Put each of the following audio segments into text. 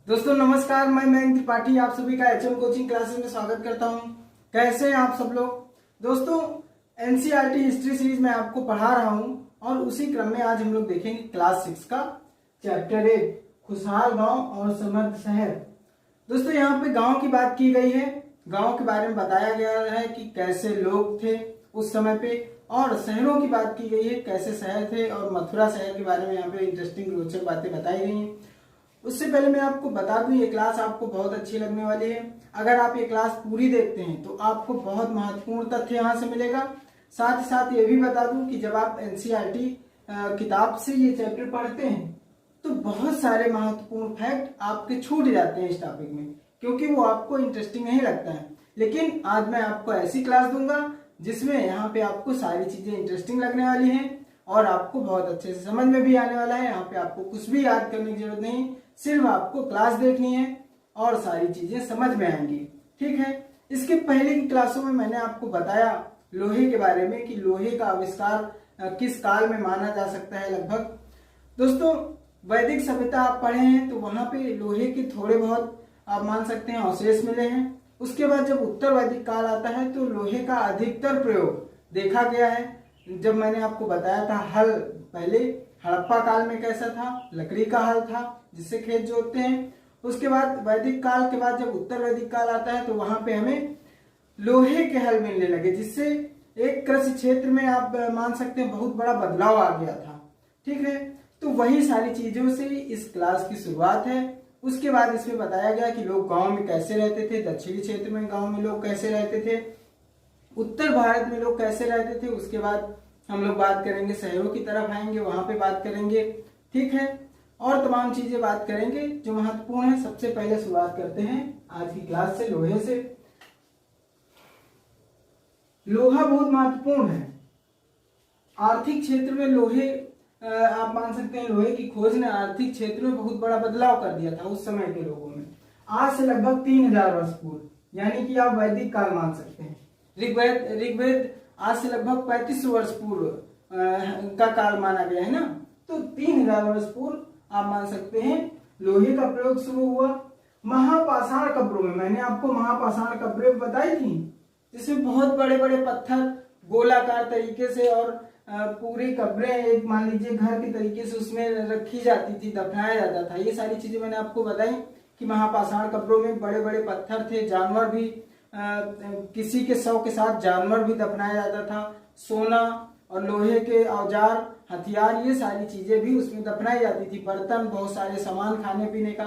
दोस्तों नमस्कार, मैं मयंक त्रिपाठी आप सभी का एचएम कोचिंग क्लासेस में स्वागत करता हूं। कैसे हैं आप सब लोग। दोस्तों एनसीईआरटी हिस्ट्री सीरीज में आपको पढ़ा रहा हूं और उसी क्रम में आज हम लोग देखेंगे क्लास 6 का चैप्टर 8 खुशहाल गांव और समृद्ध शहर। दोस्तों यहाँ पे गांव की बात की गई है, गांव के बारे में बताया गया है कि कैसे लोग थे उस समय पे, और शहरों की बात की गई है कैसे शहर थे, और मथुरा शहर के बारे में यहाँ पे इंटरेस्टिंग रोचक बातें बताई गई हैं। उससे पहले मैं आपको बता दूं ये क्लास आपको बहुत अच्छी लगने वाली है। अगर आप ये क्लास पूरी देखते हैं तो आपको बहुत महत्वपूर्ण तथ्य यहाँ से मिलेगा। साथ ही साथ ये भी बता दूं कि जब आप एनसीईआरटी किताब से ये चैप्टर पढ़ते हैं तो बहुत सारे महत्वपूर्ण फैक्ट आपके छूट जाते हैं इस टॉपिक में, क्योंकि वो आपको इंटरेस्टिंग नहीं लगता है। लेकिन आज मैं आपको ऐसी क्लास दूंगा जिसमें यहाँ पे आपको सारी चीजें इंटरेस्टिंग लगने वाली हैं और आपको बहुत अच्छे से समझ में भी आने वाला है। यहाँ पे आपको कुछ भी याद करने की जरूरत नहीं, सिर्फ आपको क्लास देखनी है और सारी चीजें समझ में आएंगी। ठीक है। इसके पहले की क्लासों में मैंने आपको बताया लोहे के बारे में कि लोहे का आविष्कार किस काल में माना जा सकता है। लगभग दोस्तों वैदिक सभ्यता आप पढ़े हैं तो वहां पे लोहे के थोड़े बहुत आप मान सकते हैं अवशेष मिले हैं। उसके बाद जब उत्तर वैदिक काल आता है तो लोहे का अधिकतर प्रयोग देखा गया है। जब मैंने आपको बताया था हल, पहले हड़प्पा काल में कैसा था, लकड़ी का हल था जिससे खेत जोतते हैं। उसके बाद वैदिक काल के बाद जब उत्तर वैदिक काल आता है तो वहां पे हमें लोहे के हल मिलने लगे, जिससे एक कृषि क्षेत्र में आप मान सकते हैं बहुत बड़ा बदलाव आ गया था। ठीक है। तो वही सारी चीजों से इस क्लास की शुरुआत है। उसके बाद इसमें बताया गया कि लोग गांव में कैसे रहते थे, दक्षिणी क्षेत्र में गांव में लोग कैसे रहते थे, उत्तर भारत में लोग कैसे रहते थे। उसके बाद हम लोग बात करेंगे शहरों की तरफ आएंगे, वहां पे बात करेंगे। ठीक है। और तमाम चीजें बात करेंगे जो महत्वपूर्ण है। सबसे पहले शुरुआत करते हैं आज की क्लास से लोहे से। लोहा बहुत महत्वपूर्ण है आर्थिक क्षेत्र में। लोहे आप मान सकते हैं लोहे की खोज ने आर्थिक क्षेत्र में बहुत बड़ा बदलाव कर दिया था उस समय के लोगों में। आज से लगभग 3000 वर्ष पूर्व, यानी कि आप वैदिक काल मान सकते हैं। ऋग्वेद आज से लगभग 3500 वर्ष पूर्व का काल माना गया है ना। तो 3000 वर्ष पूर्व आप मान सकते हैं लोहे का प्रयोग शुरू हुआ। महापाषाण कब्रों में, मैंने आपको महापाषाण कब्रें बताई थी जिसमें बहुत बड़े बड़े पत्थर गोलाकार तरीके से और पूरी कब्रें एक मान लीजिए घर के तरीके से उसमें रखी जाती थी, दफनाया जाता था। ये सारी चीजें मैंने आपको बताई कि महापाषाण कब्रों में बड़े बड़े पत्थर थे, जानवर भी किसी के शव के साथ जानवर भी दफनाया जाता था। सोना और लोहे के औजार हथियार ये सारी चीजें भी उसमें दफनाई जाती थी, बर्तन, बहुत सारे सामान खाने पीने का।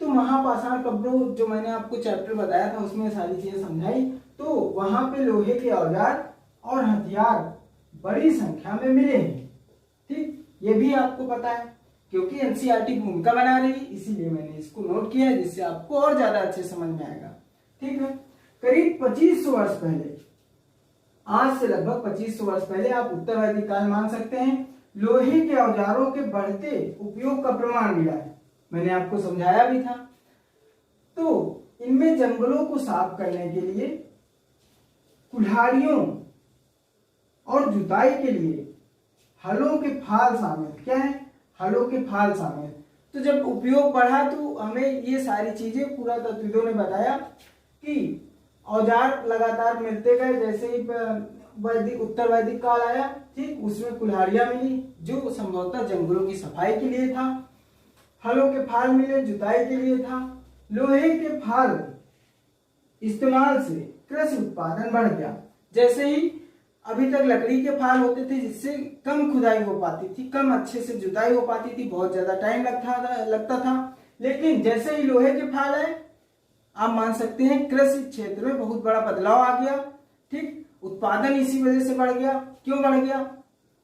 तो महापाषाण कब्रों जो मैंने आपको चैप्टर बताया था उसमें सारी चीजें समझाई। तो वहां पे लोहे के औजार और हथियार बड़ी संख्या में मिले हैं। ठीक, ये भी आपको पता है क्योंकि एनसीईआरटी भूमिका बना रही है, इसीलिए मैंने इसको नोट किया है जिससे आपको और ज्यादा अच्छे समझ में आएगा। ठीक है। करीब 2500 वर्ष पहले, आज से लगभग 2500 वर्ष पहले आप उत्तर वैदिक काल मान सकते हैं, लोहे के औजारों के बढ़ते उपयोग का प्रमाण मिला है। मैंने आपको समझाया भी था। तो इनमें जंगलों को साफ करने के लिए, कुल्हाड़ियों और जुताई के लिए हलों के फाल शामिल। क्या है? हलों के फाल शामिल। तो जब उपयोग बढ़ा तो हमें ये सारी चीजें पुरातत्वविदों ने बताया कि औजार लगातार मिलते गए। जैसे ही वैदिक उत्तर वैदिक काल आया, ठीक, उसमें कुल्हाड़ियां मिली जो संभवतः जंगलों की सफाई के लिए था। हलों के फाल मिले, जुताई के लिए था। लोहे के फाल इस्तेमाल से कृषि उत्पादन बढ़ गया। जैसे ही अभी तक लकड़ी के फाल होते थे जिससे कम खुदाई हो पाती थी, कम अच्छे से जुताई हो पाती थी, बहुत ज्यादा टाइम लगता था। लेकिन जैसे ही लोहे के फाल आए आप मान सकते हैं कृषि क्षेत्र में बहुत बड़ा बदलाव आ गया। ठीक, उत्पादन इसी वजह से बढ़ गया। क्यों बढ़ गया?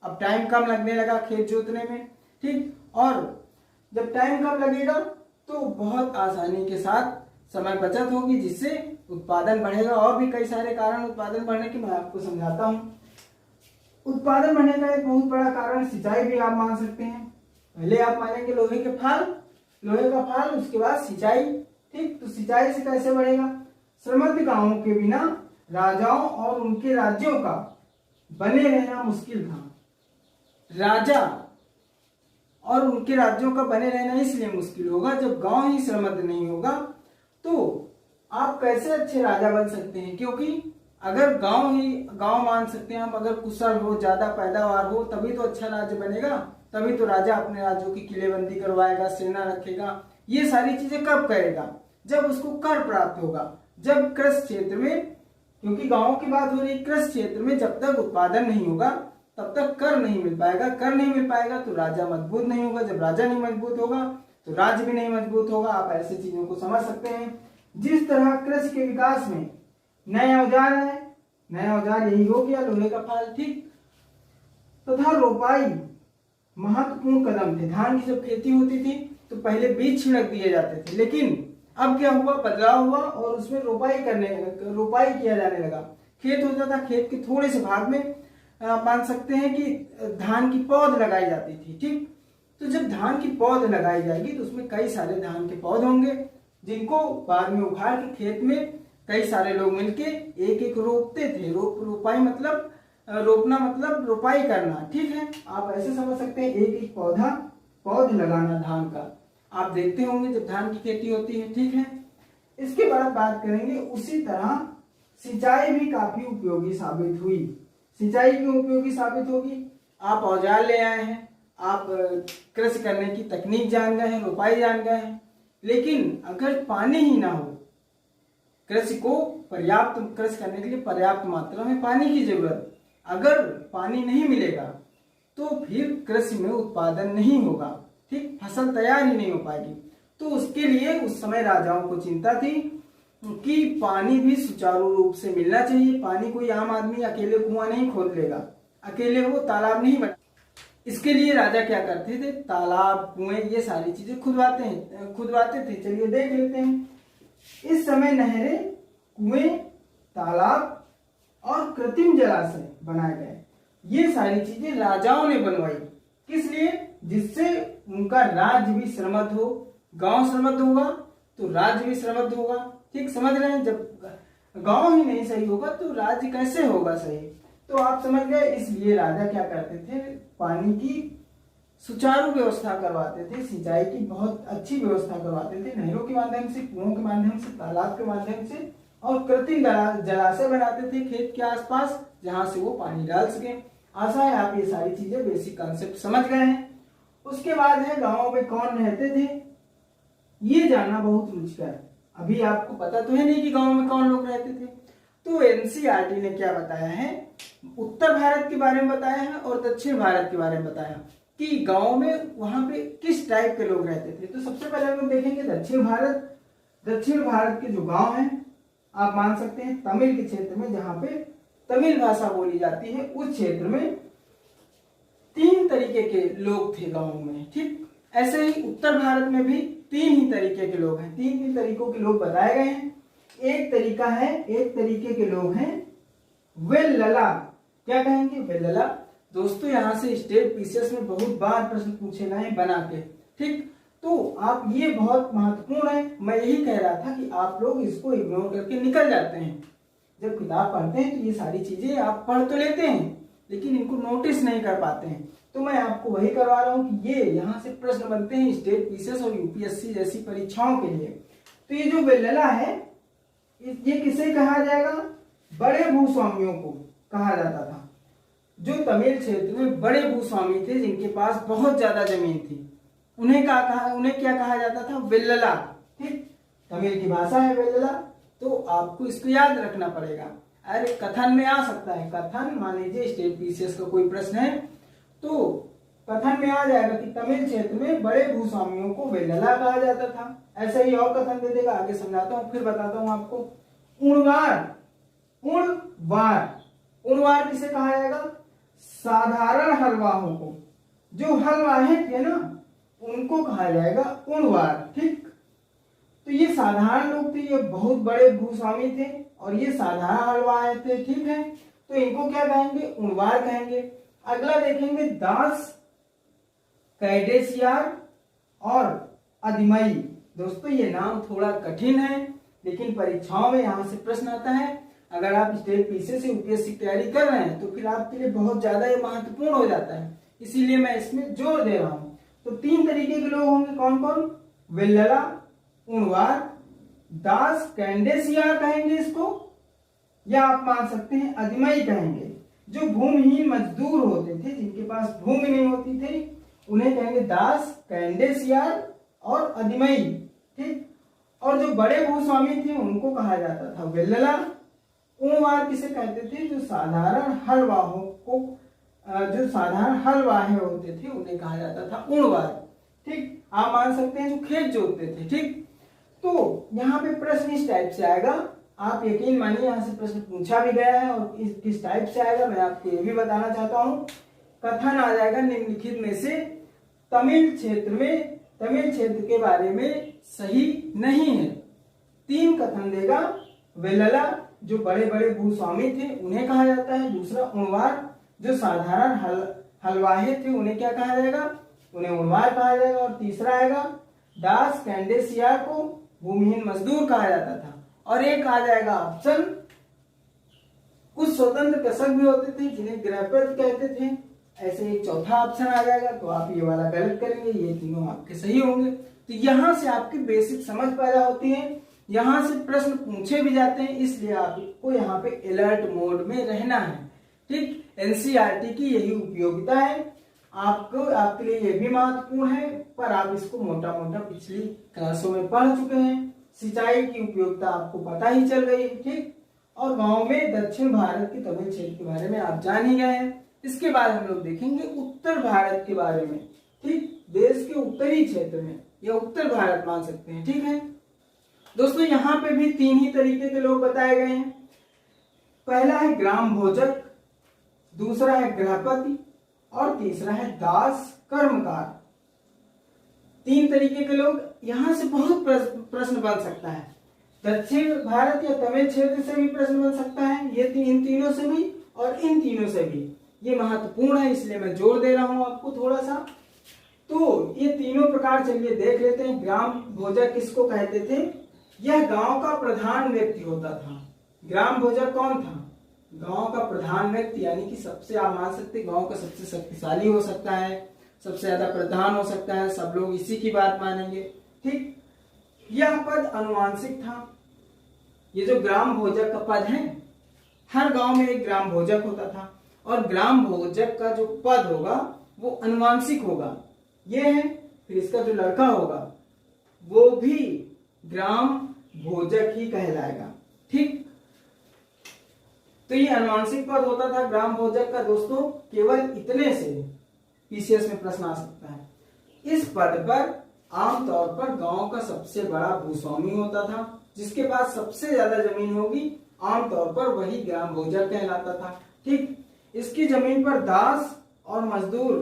अब टाइम कम लगने लगा खेत जोतने में। ठीक, और जब टाइम कम लगेगा तो बहुत आसानी के साथ समय बचत होगी जिससे उत्पादन बढ़ेगा। और भी कई सारे कारण उत्पादन बढ़ने के मैं आपको समझाता हूं। उत्पादन बढ़ने का एक बहुत बड़ा कारण सिंचाई भी आप मान सकते हैं। पहले आप मानेंगे लोहे के फाल, लोहे का फाल, उसके बाद सिंचाई। ठीक, तो सिंचाई से कैसे बढ़ेगा? समृद्ध गांवों के बिना राजाओं और उनके राज्यों का बने रहना मुश्किल था। राजा और उनके राज्यों का बने रहना इसलिए मुश्किल होगा जब गांव ही समृद्ध नहीं होगा तो आप कैसे अच्छे राजा बन सकते हैं। क्योंकि अगर गांव मान सकते हैं हम, अगर कुशल हो, ज्यादा पैदावार हो, तभी तो अच्छा राज्य बनेगा। तभी तो राजा अपने राज्यों की किलेबंदी करवाएगा, सेना रखेगा। ये सारी चीजें कब करेगा? जब उसको कर प्राप्त होगा। जब कृषि क्षेत्र में, क्योंकि गांवों की बात हो रही, कृषि क्षेत्र में जब तक उत्पादन नहीं होगा तब तक कर नहीं मिल पाएगा। कर नहीं मिल पाएगा तो राजा मजबूत नहीं होगा। जब राजा नहीं मजबूत होगा तो राज्य भी नहीं मजबूत होगा। आप ऐसी चीजों को समझ सकते हैं। जिस तरह कृषि के विकास में नए औजार है, नया औजार यही हो गया लोहे का फाल, ठीक, तथा रोपाई महत्वपूर्ण कदम थे। धान की जब खेती होती थी तो पहले बीज छिड़क दिए जाते थे, लेकिन अब क्या हुआ, बदलाव हुआ और उसमें रोपाई किया जाने लगा। खेत होता था, खेत के थोड़े से भाग में मान सकते हैं कि धान की पौध लगाई जाती थी, ठीक। तो जब धान की पौध लगाई जाएगी तो उसमें कई सारे धान के पौध होंगे जिनको बाद में उखाड़ के खेत में कई सारे लोग मिलके एक एक रोपते थे। रोपाई मतलब रोपना मतलब रोपाई करना, ठीक है। आप ऐसे समझ सकते हैं, एक एक पौध लगाना धान का। आप देखते होंगे जब धान की खेती होती है, ठीक है। इसके बाद बात करेंगे, उसी तरह सिंचाई भी काफी उपयोगी साबित हुई। सिंचाई क्यों उपयोगी साबित होगी? आप औजार ले आए हैं, आप कृषि करने की तकनीक जान गए हैं, रोपाई जान गए हैं, लेकिन अगर पानी ही ना हो, कृषि करने के लिए पर्याप्त मात्रा में पानी की जरूरत, अगर पानी नहीं मिलेगा तो फिर कृषि में उत्पादन नहीं होगा, ठीक, फसल तैयार ही नहीं हो पाएगी। तो उसके लिए उस समय राजाओं को चिंता थी कि पानी भी सुचारू रूप से मिलना चाहिए। पानी कोई आम आदमी अकेले कुआं नहीं खोद लेगा, अकेले वो तालाब नहीं बना। इसके लिए राजा क्या करते थे, तालाब, कुएं, ये सारी चीजें खुदवाते थे। चलिए देख लेते हैं। इस समय नहरें, कुएं, तालाब और कृत्रिम जलाशय बनाए गए। ये सारी चीजें राजाओं ने बनवाई। किस लिए? जिससे उनका राज्य भी समृद्ध हो। गांव समृद्ध होगा तो राज्य भी समृद्ध होगा, ठीक, समझ रहे हैं। जब गांव ही नहीं सही होगा तो राज्य कैसे होगा सही? तो आप समझ गए। इसलिए राजा क्या करते थे, पानी की सुचारू व्यवस्था करवाते थे, सिंचाई की बहुत अच्छी व्यवस्था करवाते थे, नहरों के माध्यम से, कुओं के माध्यम से, तालाब के माध्यम से, और कृत्रिम जलाशय बनाते थे खेत के आसपास जहां से वो पानी डाल सके। आशा है आप ये सारी चीजें, बेसिक कॉन्सेप्ट समझ गए हैं। उसके बाद है गांवों में कौन रहते थे, ये जानना बहुत रुचिकर है। अभी आपको पता तो है नहीं कि गांव में कौन लोग रहते थे। तो एनसीईआरटी ने क्या बताया है, उत्तर भारत के बारे में बताया है और दक्षिण भारत के बारे में बताया कि गांव में वहां पे किस टाइप के लोग रहते थे। तो सबसे पहले हम लोग देखेंगे दक्षिण भारत के जो गांव हैं, आप मान सकते हैं तमिल के क्षेत्र में, जहां पे तमिल भाषा बोली जाती है, उस क्षेत्र में 3 तरीके के लोग थे गांव में, ठीक। ऐसे ही उत्तर भारत में भी 3 ही तरीके के लोग हैं, 3 ही तरीकों के लोग बताए गए हैं। एक तरीके के लोग हैं वेल्लला। क्या कहेंगे? वेल्लला। दोस्तों यहाँ से स्टेट पीसीएस में बहुत बार प्रश्न पूछे गए हैं बना के, ठीक। तो आप, ये बहुत महत्वपूर्ण है। मैं यही कह रहा था कि आप लोग इसको इग्नोर करके निकल जाते हैं। जब किताब पढ़ते हैं तो ये सारी चीजें आप पढ़ तो लेते हैं लेकिन इनको नोटिस नहीं कर पाते हैं। तो मैं आपको वही करवा रहा हूँ कि ये यहाँ से प्रश्न बनते हैं स्टेट पीसीएस और यूपीएससी जैसी परीक्षाओं के लिए। तो ये जो वेल्लला है, ये किसे कहा जाएगा? बड़े भूस्वामियों को कहा जाता था। जो तमिल क्षेत्र में बड़े भूस्वामी थे जिनके पास बहुत ज्यादा जमीन थी, उन्हें क्या कहा जाता था? वेल्लला, ठीक। तमिल की भाषा है वेल्लला। तो आपको इसको याद रखना पड़ेगा। अरे कथन में आ सकता है, कथन, मान लीजिए स्टेट पीसीएस का कोई प्रश्न है तो कथन में आ जाएगा कि तमिल क्षेत्र में बड़े भूस्वामियों को वेल्लला कहा जाता था। ऐसे ही और कथन दे देगा, आगे समझाता हूँ, फिर बताता हूँ आपको। उणवार किसे कहा जाएगा? साधारण हलवाहों को। जो हलवाहे थे ना, उनको कहा जाएगा उणवार, ठीक। तो ये साधारण लोग थे, ये बहुत बड़े भूस्वामी थे और ये साधारण हलवाहे थे, ठीक है। तो इनको क्या कहेंगे? उणवार कहेंगे। अगला देखेंगे दास, कैडेसियार और अधिमई। दोस्तों ये नाम थोड़ा कठिन है लेकिन परीक्षाओं में यहाँ से प्रश्न आता है। अगर आप स्टेट पीसीएस से यूपीएससी की तैयारी कर रहे हैं तो फिर आपके लिए बहुत ज्यादा ये महत्वपूर्ण हो जाता है, इसीलिए मैं इसमें जोर दे रहा हूँ। तो तो 3 तरीके के लोग होंगे, कौन कौन? वेल्लला, उणवार, दास कैंडेसियार कहेंगे इसको, या आप मान सकते हैं अदिमई कहेंगे। जो भूमिहीन मजदूर होते थे, जिनके पास भूमि नहीं होती थी, उन्हें कहेंगे दास कैंडेसियार और अदिमई। ठीक। और जो बड़े भूस्वामी थे उनको कहा जाता था वेल्लला। उणवार किसे कहते थे? जो साधारण हलवाहों को, जो साधारण हलवाहे होते थे उन्हें कहा जाता था उणवार। ठीक। आप मान सकते हैं जो खेत जोतते थे। ठीक। तो यहाँ पे प्रश्न इस टाइप से आएगा, आप यकीन मानिए यहाँ से प्रश्न पूछा भी गया है, और किस टाइप से आएगा मैं आपको ये भी बताना चाहता हूँ। कथन आ जाएगा निम्नलिखित में से तमिल क्षेत्र के बारे में सही नहीं है। 3 कथन देगा। वेल्लला जो बड़े बड़े भूस्वामी थे उन्हें कहा जाता है, दूसरा उणवार जो साधारण हलवाहे थे उन्हें क्या कहा जाएगा? उन्हें उणवार कहा जाएगा, और तीसरा आएगा दास कैंडेसियार को भूमिहीन मजदूर कहा जाता था। और एक आ जाएगा ऑप्शन, कुछ स्वतंत्र कृषक भी होते थे जिन्हें गृहपति कहते थे। ऐसे एक चौथा ऑप्शन आ जाएगा, तो आप ये वाला गलत करेंगे, ये तीनों आपके सही होंगे। तो यहां से आपकी बेसिक समझ पैदा होती है, यहां से प्रश्न पूछे भी जाते हैं, इसलिए आपको यहाँ पे अलर्ट मोड में रहना है। ठीक। एनसीईआरटी की यही उपयोगिता है, आपके लिए ये भी महत्वपूर्ण है, पर आप इसको मोटा मोटा पिछली क्लासों में पढ़ चुके हैं। सिंचाई की उपयोगिता आपको पता ही चल गई है। ठीक। और गांव में दक्षिण भारत के तमिल क्षेत्र के बारे में आप जान ही गए हैं। इसके बाद हम लोग देखेंगे उत्तर भारत के बारे में। ठीक। देश के उत्तरी क्षेत्र में, या उत्तर भारत मान सकते हैं। ठीक है दोस्तों, यहाँ पे भी 3 ही तरीके के लोग बताए गए हैं। पहला है ग्राम भोजक, दूसरा है गृहपति, और तीसरा है दास कर्मकार। 3 तरीके के लोग। यहां से बहुत प्रश्न बन सकता है, दक्षिण भारत या तमिल क्षेत्र से भी प्रश्न बन सकता है, ये इन तीनों से भी और इन तीनों से भी। ये महत्वपूर्ण है, इसलिए मैं जोर दे रहा हूं आपको थोड़ा सा। तो ये तीनों प्रकार चलिए देख लेते हैं। ग्राम भोजक किसको कहते थे? यह गांव का प्रधान व्यक्ति होता था। ग्राम भोजक कौन था? गांव का प्रधान व्यक्ति, यानी कि सबसे, आप मान सकते गांव का सबसे शक्तिशाली हो सकता है, सबसे ज्यादा प्रधान हो सकता है, सब लोग इसी की बात मानेंगे। ठीक। यह पद अनुवांशिक था। ये जो ग्राम भोजक का पद है, हर गांव में एक ग्राम भोजक होता था, और ग्राम भोजक का जो पद होगा वो अनुवांशिक होगा। ये है, फिर इसका जो लड़का होगा वो भी ग्राम भोजक ही कहलाएगा। ठीक। तो ये अनुवांशिक पद होता था ग्राम भोजक का। दोस्तों, केवल इतने से पीसीएस में प्रश्न आ सकता है। इस पद पर आमतौर पर गांव का सबसे बड़ा भूस्वामी होता था, जिसके पास सबसे ज्यादा जमीन होगी, आमतौर पर वही ग्राम भोजक कहलाता था। ठीक। इसकी जमीन पर दास और मजदूर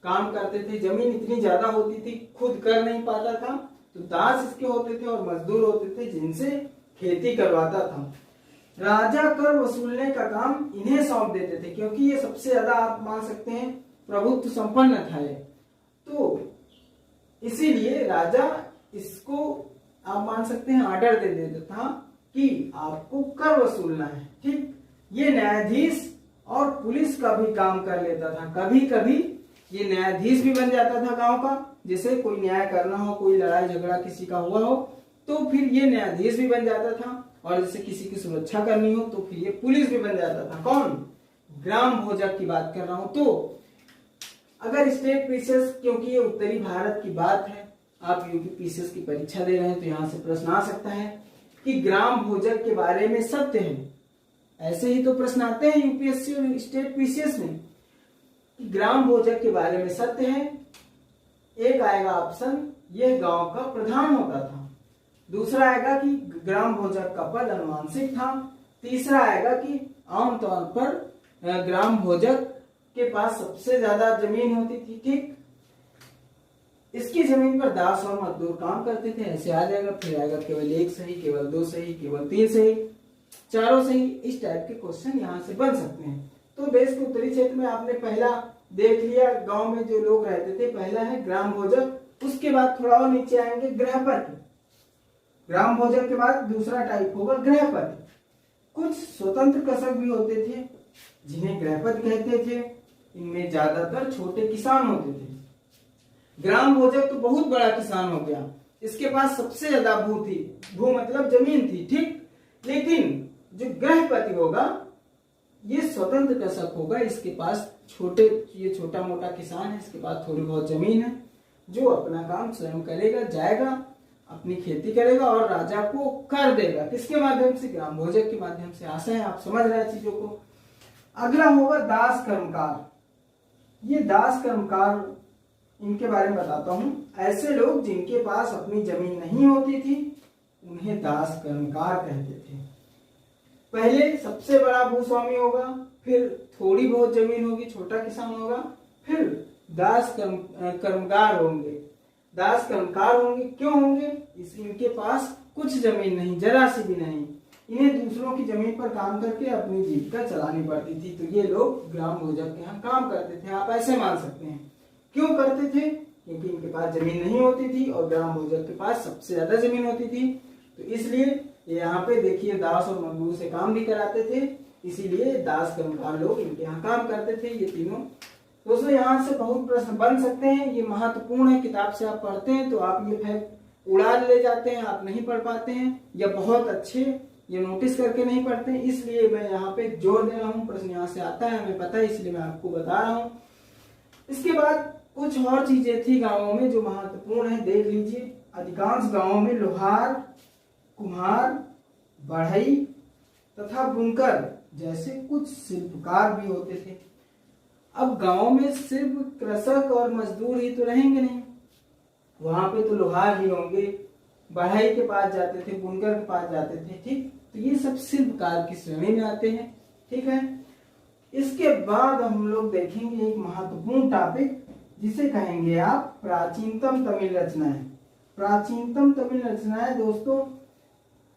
काम करते थे। जमीन इतनी ज्यादा होती थी, खुद कर नहीं पाता था, तो दास इसके होते थे और मजदूर होते थे जिनसे खेती करवाता था। राजा कर वसूलने का काम इन्हें सौंप देते थे, क्योंकि ये सबसे ज्यादा, आप मान सकते हैं, प्रभुत्व संपन्न था ये। तो इसीलिए राजा इसको, आप मान सकते हैं, आर्डर दे देता था कि आपको कर वसूलना है। ठीक। ये न्यायाधीश और पुलिस का भी काम कर लेता था। कभी कभी ये न्यायाधीश भी बन जाता था गांव का, जैसे कोई न्याय करना हो, कोई लड़ाई झगड़ा किसी का हुआ हो, तो फिर ये न्यायाधीश भी बन जाता था, और जैसे किसी की सुरक्षा करनी हो तो फिर ये पुलिस भी बन जाता था। कौन? ग्राम भोजक की बात कर रहा हूं। तो अगर स्टेट पीसीएस, क्योंकि ये उत्तरी भारत की बात है, आप यूपी पीसीएस की परीक्षा दे रहे हैं, तो यहां से प्रश्न आ सकता है कि ग्राम भोजक के बारे में सत्य है। ऐसे ही तो प्रश्न आते हैं यूपीएससी और स्टेट पीसीएस में, कि ग्राम भोजक के बारे में सत्य है। एक आएगा ऑप्शन, ये गांव का प्रधान होता था। दूसरा आएगा कि ग्राम भोजक का पद अनुवांशिक था। तीसरा आएगा कि आमतौर पर ग्राम भोजक के पास सबसे ज्यादा जमीन होती थी। ठीक। इसकी जमीन पर दास और मजदूर काम करते थे। ऐसे आ जाएगा। फिर आएगा केवल 1 सही, केवल 2 सही, केवल 3 सही, चारों सही। इस टाइप के क्वेश्चन यहाँ से बन सकते हैं। तो देश के उत्तरी क्षेत्र में आपने पहला देख लिया, गांव में जो लोग रहते थे, पहला है ग्राम भोजक। उसके बाद थोड़ा और नीचे आएंगे गृहपति। ग्राम भोजक के बाद दूसरा टाइप होगा गृहपति। कुछ स्वतंत्र कृषक भी होते थे जिन्हें गृहपति कहते थे। इनमें ज्यादातर छोटे किसान होते थे। ग्राम भोजक तो बहुत बड़ा किसान हो गया, इसके पास सबसे ज्यादा भू थी, भू मतलब जमीन थी, ठीक। लेकिन जो गृहपति होगा ये स्वतंत्र कृषक होगा, इसके पास ये छोटा मोटा किसान है, इसके पास थोड़ी बहुत जमीन है, जो अपना काम स्वयं करेगा, जाएगा अपनी खेती करेगा और राजा को कर देगा। किसके माध्यम से? ग्राम भोजक के माध्यम से। आशा है आप समझ रहे हैं चीजों को। अगला होगा दास कर्मकार। ये दास कर्मकार, इनके बारे में बताता हूं। ऐसे लोग जिनके पास अपनी जमीन नहीं होती थी उन्हें दास कर्मकार कहते थे। पहले सबसे बड़ा भूस्वामी होगा, फिर थोड़ी बहुत जमीन होगी, छोटा किसान होगा, फिर दास कर्मकार होंगे। दास कर्मकार होंगे क्यों होंगे? इनके पास कुछ जमीन नहीं, जरा सी भी नहीं, इन्हें दूसरों की जमीन पर काम करके अपनी जीविका चलानी पड़ती थी, तो ये लोग ग्राम भोजक के यहाँ काम करते थे। आप ऐसे मान सकते हैं। क्यों करते थे? क्योंकि इनके पास जमीन नहीं होती थी और ग्राम भोजक के पास सबसे ज्यादा जमीन होती थी, तो इसलिए यहाँ पे देखिए दास और मजदूर से काम भी कराते थे, इसीलिए दास कर्मकार लोग इनके यहाँ काम करते थे। ये तीनों दोस्तों यहाँ से बहुत प्रश्न बन सकते हैं, ये महत्वपूर्ण है। किताब से आप पढ़ते हैं तो आप ये फैक्ट उड़ा ले जाते हैं, आप नहीं पढ़ पाते हैं, या बहुत अच्छे ये नोटिस करके नहीं पढ़ते हैं, इसलिए मैं यहाँ पे जोर दे रहा हूँ। प्रश्न यहाँ से आता है, हमें पता है, इसलिए मैं आपको बता रहा हूँ। इसके बाद कुछ और चीजें थी गाँवों में जो महत्वपूर्ण है, देख लीजिए। अधिकांश गाँवों में लोहार, कुम्हार, बढ़ई तथा बुनकर जैसे कुछ शिल्पकार भी होते थे। अब गांव में सिर्फ कृषक और मजदूर ही तो रहेंगे नहीं, वहां पे तो लोहार ही होंगे, बढ़ई के पास जाते थे, बुनकर के पास जाते थे, ठीक। तो ये सब शिल्पकार की श्रेणी में आते हैं, ठीक है। इसके बाद हम लोग देखेंगे एक महत्वपूर्ण टॉपिक जिसे कहेंगे आप प्राचीनतम तमिल रचनाएं। प्राचीनतम तमिल रचनाएं दोस्तों,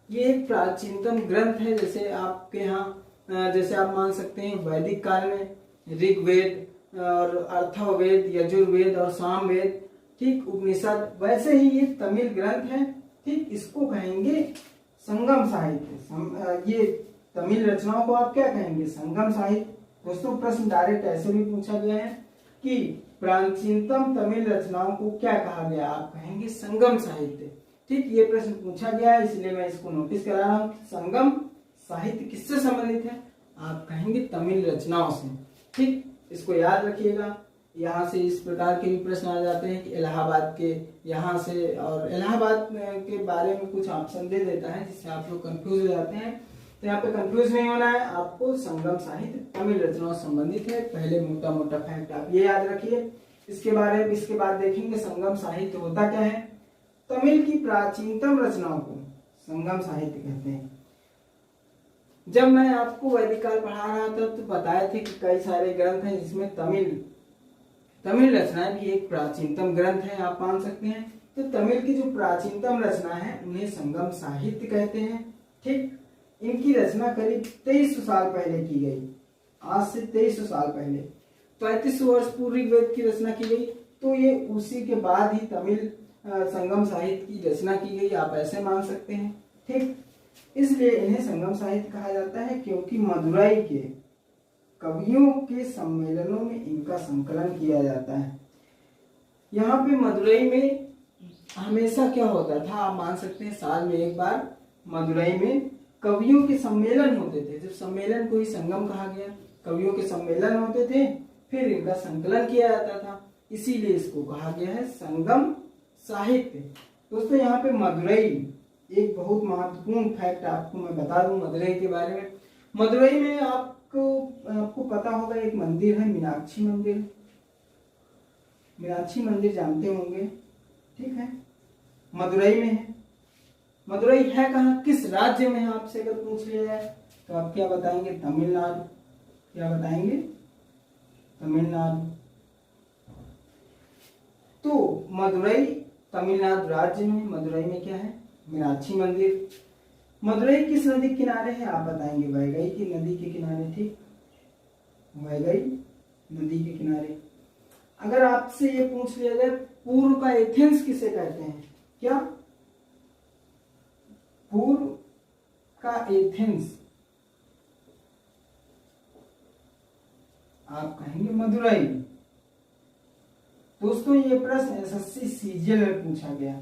ये एक प्राचीनतम ग्रंथ है। जैसे आपके यहाँ, जैसे आप मान सकते हैं वैदिक काल में ऋग्वेद और अथर्ववेद, यजुर्वेद और सामवेद, ठीक, उपनिषद, वैसे ही ये तमिल ग्रंथ है, ठीक। इसको कहेंगे संगम साहित्य। ये तमिल रचनाओं को आप क्या कहेंगे? संगम साहित्य। दोस्तों प्रश्न डायरेक्ट ऐसे भी पूछा गया है कि प्राचीनतम तमिल रचनाओं को क्या कहा गया? आप कहेंगे संगम साहित्य, ठीक। ये प्रश्न पूछा गया है, इसलिए मैं इसको नोटिस करा रहा हूँ। संगम साहित्य किससे संबंधित है? आप कहेंगे तमिल रचनाओं से, ठीक। इसको याद रखिएगा। यहाँ से इस प्रकार के भी प्रश्न आ जाते हैं कि इलाहाबाद के यहाँ से, और इलाहाबाद के बारे में कुछ ऑप्शन दे देता है जिससे आप लोग कंफ्यूज हो जाते हैं। तो यहाँ पे कंफ्यूज नहीं होना है आपको। संगम साहित्य तमिल रचनाओं से संबंधित है। पहले मोटा मोटा फैक्ट आप ये याद रखिए। इसके बाद देखेंगे संगम साहित्य होता क्या है। तमिल की प्राचीनतम रचनाओं को संगम साहित्य कहते हैं। जब मैं आपको वैदिक काल पढ़ा रहा था तो बताए थे कि कई सारे ग्रंथ हैं जिसमें तमिल रचनाएं भी एक प्राचीनतम ग्रंथ है, आप मान सकते हैं। तो तमिल की जो प्राचीनतम रचना है उन्हें संगम साहित्य कहते हैं, ठीक। इनकी रचना करीब 2300 साल पहले की गई। आज से 2300 साल पहले 3500 वर्ष पूर्व ऋग्वेद की रचना की गई, तो ये उसी के बाद ही तमिल संगम साहित्य की रचना की गई, आप ऐसे मान सकते हैं, ठीक। इसलिए इन्हें संगम साहित्य कहा जाता है क्योंकि मदुरई के कवियों के सम्मेलनों में इनका संकलन किया जाता है। यहाँ पे मदुरई में हमेशा क्या होता था, आप मान सकते हैं, साल में एक बार मदुरई में कवियों के सम्मेलन होते थे। जब सम्मेलन को ही संगम कहा गया, कवियों के सम्मेलन होते थे, फिर इनका संकलन किया जाता था, इसीलिए इसको कहा गया है संगम साहित्य। दोस्तों यहाँ पे मदुरई, एक बहुत महत्वपूर्ण फैक्ट आपको मैं बता दूं मदुरई के बारे में। मदुरई में आपको पता होगा एक मंदिर है, मीनाक्षी मंदिर। मीनाक्षी मंदिर जानते होंगे, ठीक है, मदुरई में है। मदुरई है कहाँ, किस राज्य में है आपसे अगर पूछ लिया जाए तो आप क्या बताएंगे? तमिलनाडु। क्या बताएंगे? तमिलनाडु। तो मदुरई तमिलनाडु राज्य में, मदुरई में क्या है? मीनाक्षी मंदिर। मदुरई किस नदी के किनारे है? आप बताएंगे वैगई की नदी के किनारे, ठीक, वैगई नदी के किनारे। अगर आपसे ये पूछ लिया जाए पूर्व का एथेंस किसे कहते हैं? क्या पूर्व का एथेंस? आप कहेंगे मदुरई। दोस्तों ये प्रश्न एसएससी सीजीएल में पूछा गया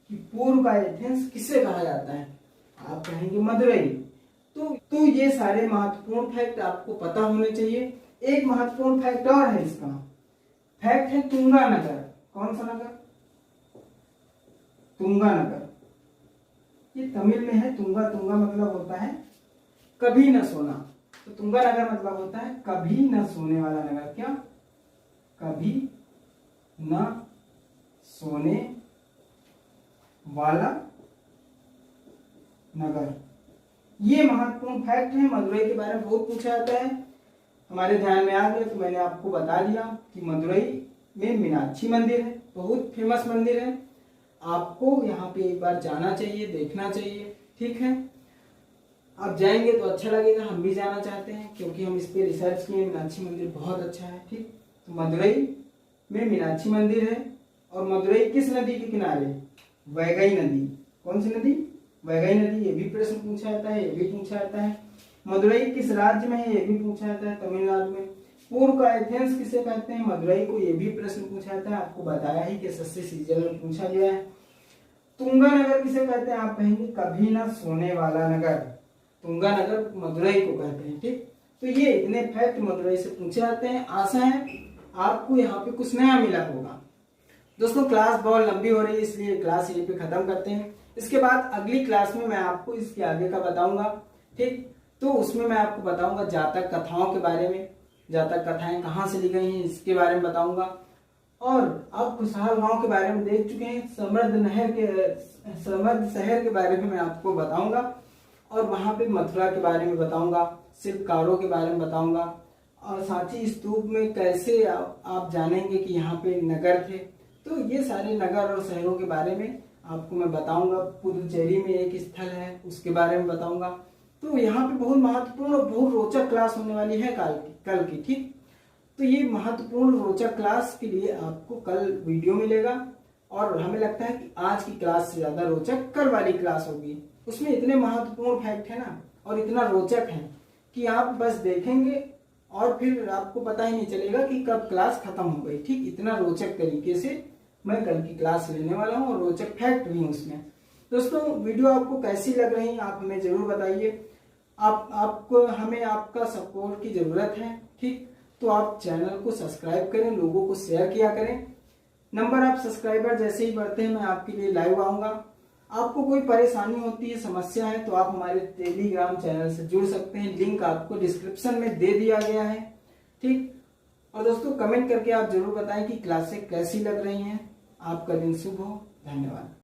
कि पूर्व का एथेंस किसे कहा जाता है। आप कहेंगे मदुरई। तो ये सारे महत्वपूर्ण फैक्ट आपको पता होने चाहिए। एक महत्वपूर्ण फैक्ट और है इसका, फैक्ट है तुंगा नगर। कौन सा नगर? तुंगा नगर। ये तमिल में है। तुंगा तुंगा मतलब होता है कभी न सोना। तो तुंगा नगर मतलब होता है कभी न सोने वाला नगर। क्या? कभी न सोने वाला नगर। ये महत्वपूर्ण फैक्ट है। मदुरई के बारे में बहुत पूछा जाता है, हमारे ध्यान में आ गया तो मैंने आपको बता दिया कि मदुरई में मीनाक्षी मंदिर है, बहुत फेमस मंदिर है। आपको यहाँ पे एक बार जाना चाहिए, देखना चाहिए। ठीक है, आप जाएंगे तो अच्छा लगेगा, हम भी जाना चाहते हैं क्योंकि हम इस पे रिसर्च किए। मीनाक्षी मंदिर बहुत अच्छा है। ठीक, तो मदुरई में मीनाक्षी मंदिर है। और मदुरई किस नदी के किनारे? वैगई नदी। कौन सी नदी? वैगई नदी। ये भी प्रश्न पूछा जाता है, ये भी पूछा जाता है। मदुरई किस राज्य में है? ये भी पूछा जाता है, तमिलनाडु में। पूर्व का एथेंस किसे कहते हैं? मदुरई को। ये भी प्रश्न पूछा जाता है, आपको बताया ही कि एसएससी सीजीएल में पूछा गया है। तुंगा नगर किसे कहते हैं? आप कहेंगे कभी ना सोने वाला नगर। तुंगा नगर मदुरई को कहते हैं। ठीक, तो ये इतने फैक्ट मदुरई से पूछे जाते हैं। आशा है आपको यहाँ पे कुछ नया मिला होगा। दोस्तों क्लास बहुत लंबी हो रही है, इसलिए क्लास यहीं पे खत्म करते हैं। इसके बाद अगली क्लास में मैं आपको इसके आगे का बताऊंगा। ठीक, तो उसमें मैं आपको बताऊंगा जातक कथाओं के बारे में, जातक कथाएं कहाँ से ली गई हैं इसके बारे में बताऊंगा। और आप खुशहाल गांव के बारे में देख चुके हैं, समृद्ध शहर के बारे में मैं आपको बताऊंगा। और वहां पे मथुरा के बारे में बताऊंगा, शिल्पकारों के बारे में बताऊंगा। और सांची स्तूप में कैसे आप जानेंगे कि यहाँ पे नगर थे। तो ये सारे नगर और शहरों के बारे में आपको मैं बताऊंगा। पुदुचेरी में एक स्थल है, उसके बारे में बताऊंगा। तो यहाँ पे बहुत महत्वपूर्ण और बहुत रोचक क्लास होने वाली है कल की। ठीक, तो ये महत्वपूर्ण रोचक क्लास के लिए आपको कल वीडियो मिलेगा। और हमें लगता है कि आज की क्लास से ज्यादा रोचक कल वाली क्लास होगी। उसमें इतने महत्वपूर्ण फैक्ट है ना, और इतना रोचक है कि आप बस देखेंगे और फिर आपको पता ही नहीं चलेगा कि कब क्लास खत्म हो गई। ठीक, इतना रोचक तरीके से मैं कल की क्लास लेने वाला हूँ और रोचक फैक्ट भी उसमें। दोस्तों वीडियो आपको कैसी लग रही है आप हमें जरूर बताइए। आपको हमें आपका सपोर्ट की जरूरत है। ठीक, तो आप चैनल को सब्सक्राइब करें, लोगों को शेयर किया करें। नंबर आप सब्सक्राइबर जैसे ही बढ़ते हैं मैं आपके लिए लाइव आऊंगा। आपको कोई परेशानी होती है, समस्या है, तो आप हमारे टेलीग्राम चैनल से जुड़ सकते हैं। लिंक आपको डिस्क्रिप्शन में दे दिया गया है। ठीक, और दोस्तों कमेंट करके आप जरूर बताएं कि क्लासें कैसी लग रही हैं। आपका दिन शुभ हो। धन्यवाद।